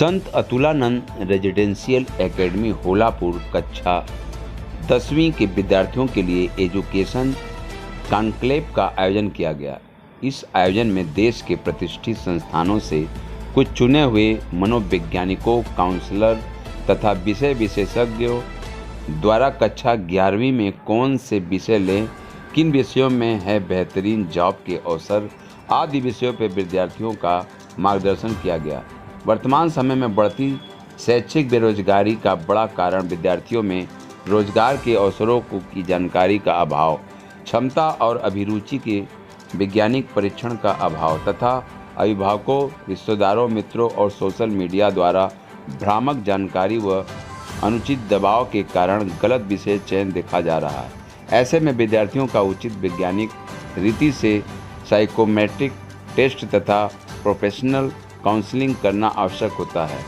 संत Atulanand residential academy होलापुर कक्षा 10वीं के विद्यार्थियों के लिए एजुकेशन कॉन्क्लेव का आयोजन किया गया। इस आयोजन में देश के प्रतिष्ठित संस्थानों से कुछ चुने हुए मनोवैज्ञानिकों, काउंसलर तथा विषय विशेषज्ञों द्वारा कक्षा 11वीं में कौन से विषय लें, किन विषयों में है बेहतरीन जॉब के अवसर आदि विषयों पर विद्यार्थियों का मार्गदर्शन किया गया। वर्तमान समय में बढ़ती शैक्षिक बेरोजगारी का बड़ा कारण विद्यार्थियों में रोजगार के अवसरों की जानकारी का अभाव, क्षमता और अभिरुचि के वैज्ञानिक परीक्षण का अभाव तथा अभिभावकों, रिश्तेदारों, मित्रों और सोशल मीडिया द्वारा भ्रामक जानकारी व अनुचित दबाव के कारण गलत विषय चयन देखा जा रहा है। ऐसे में विद्यार्थियों का उचित वैज्ञानिक रीति से साइकोमेट्रिक टेस्ट तथा प्रोफेशनल काउंसलिंग करना आवश्यक होता है।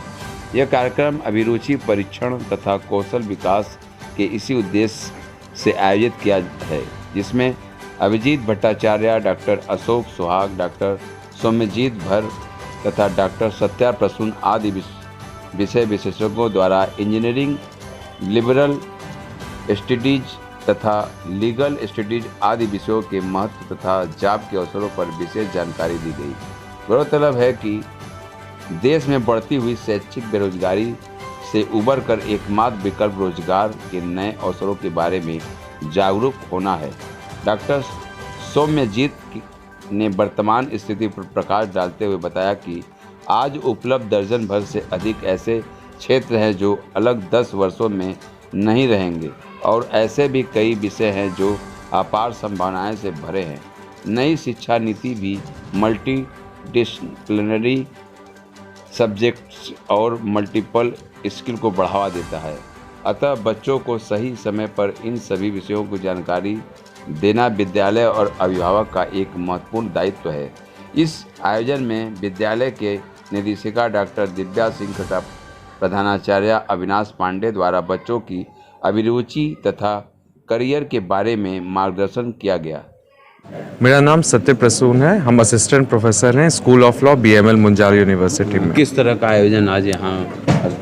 यह कार्यक्रम अभिरुचि परीक्षण तथा कौशल विकास के इसी उद्देश्य से आयोजित किया है, जिसमें अभिजीत भट्टाचार्य, डॉक्टर अशोक सुहाग, डॉक्टर सौम्यजीत भर तथा डॉक्टर सत्या प्रसून आदि विषय विशेषज्ञों द्वारा इंजीनियरिंग, लिबरल स्टडीज तथा लीगल स्टडीज आदि विषयों के महत्व तथा जॉब के अवसरों पर विशेष जानकारी दी गई। गौरतलब है कि देश में बढ़ती हुई शैक्षिक बेरोजगारी से उबर कर एकमात्र विकल्प रोजगार के नए अवसरों के बारे में जागरूक होना है। डॉक्टर सौम्यजीत ने वर्तमान स्थिति पर प्रकाश डालते हुए बताया कि आज उपलब्ध दर्जन भर से अधिक ऐसे क्षेत्र हैं जो अलग 10 वर्षों में नहीं रहेंगे और ऐसे भी कई विषय हैं जो अपार संभावनाएं से भरे हैं। नई शिक्षा नीति भी मल्टी डिसिप्लिनरी सब्जेक्ट्स और मल्टीपल स्किल को बढ़ावा देता है। अतः बच्चों को सही समय पर इन सभी विषयों को जानकारी देना विद्यालय और अभिभावक का एक महत्वपूर्ण दायित्व है। इस आयोजन में विद्यालय के निदेशिका डॉक्टर दिव्या सिंह तथा प्रधानाचार्य अविनाश पांडे द्वारा बच्चों की अभिरुचि तथा करियर के बारे में मार्गदर्शन किया गया। मेरा नाम सत्य प्रसून है। हम असिस्टेंट प्रोफेसर हैं school of law BML Munjal university में। किस तरह का आयोजन आज यहाँ?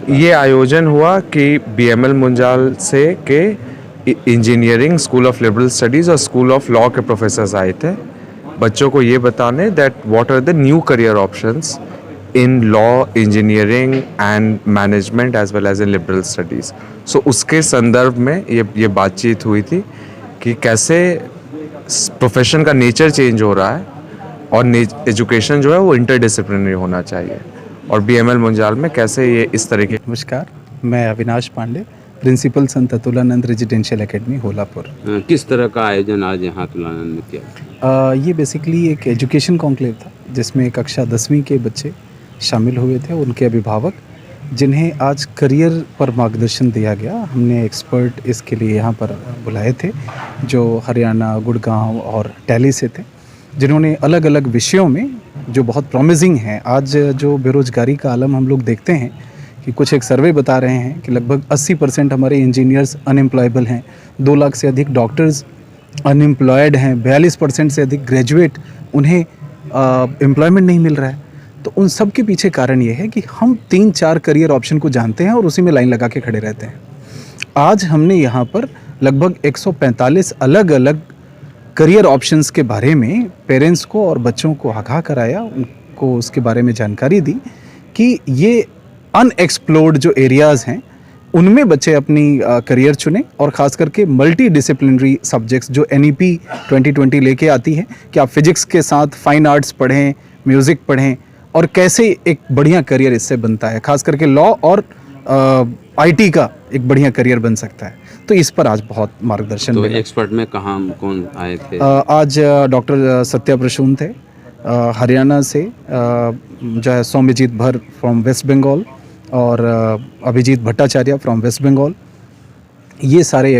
ये आयोजन हुआ कि BML मुंजाल से के engineering, school of liberal studies और स्कूल ऑफ लॉ के प्रोफेसर्स आए थे बच्चों को ये बताने that what are the new career options in law, engineering and management as well as in liberal studies. So उसके संदर्भ में ये बातचीत हुई थी कि कैसे प्रोफेशन का नेचर चेंज हो रहा है और एजुकेशन जो है वो इंटरडिसिप्लिनरी होना चाहिए और BML मुंजाल में कैसे ये इस तरह के। नमस्कार, मैं अविनाश पांडे, प्रिंसिपल संत अतुलानंद रेजिडेंशियल एकेडमी होलापुर। किस तरह का आयोजन आज यहाँ अतुलानंद में किया? ये बेसिकली एक एजुकेशन कॉन्क्लेव था जिसमें कक्षा 10वीं के बच्चे शामिल हुए थे, उनके अभिभावक, जिन्हें आज करियर पर मार्गदर्शन दिया गया। हमने एक्सपर्ट इसके लिए यहाँ पर बुलाए थे जो हरियाणा, गुड़गांव और दिल्ली से थे, जिन्होंने अलग अलग विषयों में जो बहुत प्रॉमिसिंग हैं। आज जो बेरोजगारी का आलम हम लोग देखते हैं कि कुछ एक सर्वे बता रहे हैं कि लगभग 80% हमारे इंजीनियर्स अनएम्प्लॉयबल हैं, 2 लाख से अधिक डॉक्टर्स अनएम्प्लॉयड हैं, 42% से अधिक ग्रेजुएट, उन्हें एम्प्लॉयमेंट नहीं मिल रहा है। तो उन सब के पीछे कारण ये है कि हम 3-4 करियर ऑप्शन को जानते हैं और उसी में लाइन लगा के खड़े रहते हैं। आज हमने यहाँ पर लगभग 145 अलग अलग करियर ऑप्शंस के बारे में पेरेंट्स को और बच्चों को आगाह कराया, उनको उसके बारे में जानकारी दी कि ये अनएक्सप्लोर्ड जो एरियाज़ हैं उनमें बच्चे अपनी करियर चुनें और ख़ास करके मल्टी डिसिप्लिनरी सब्जेक्ट्स जो NEP 2020 लेके आती है कि आप फिजिक्स के साथ फाइन आर्ट्स पढ़ें, म्यूज़िक पढ़ें और कैसे एक बढ़िया करियर इससे बनता है, खास करके लॉ और IT का एक बढ़िया करियर बन सकता है। तो इस पर आज बहुत मार्गदर्शन तो मिला। एक्सपर्ट में कहाँ कौन आए थे? आज डॉक्टर सत्या प्रसून थे हरियाणा से, जो है सौम्यजीत भर फ्रॉम वेस्ट बंगाल और अभिजीत भट्टाचार्य फ्रॉम वेस्ट बंगाल। ये सारे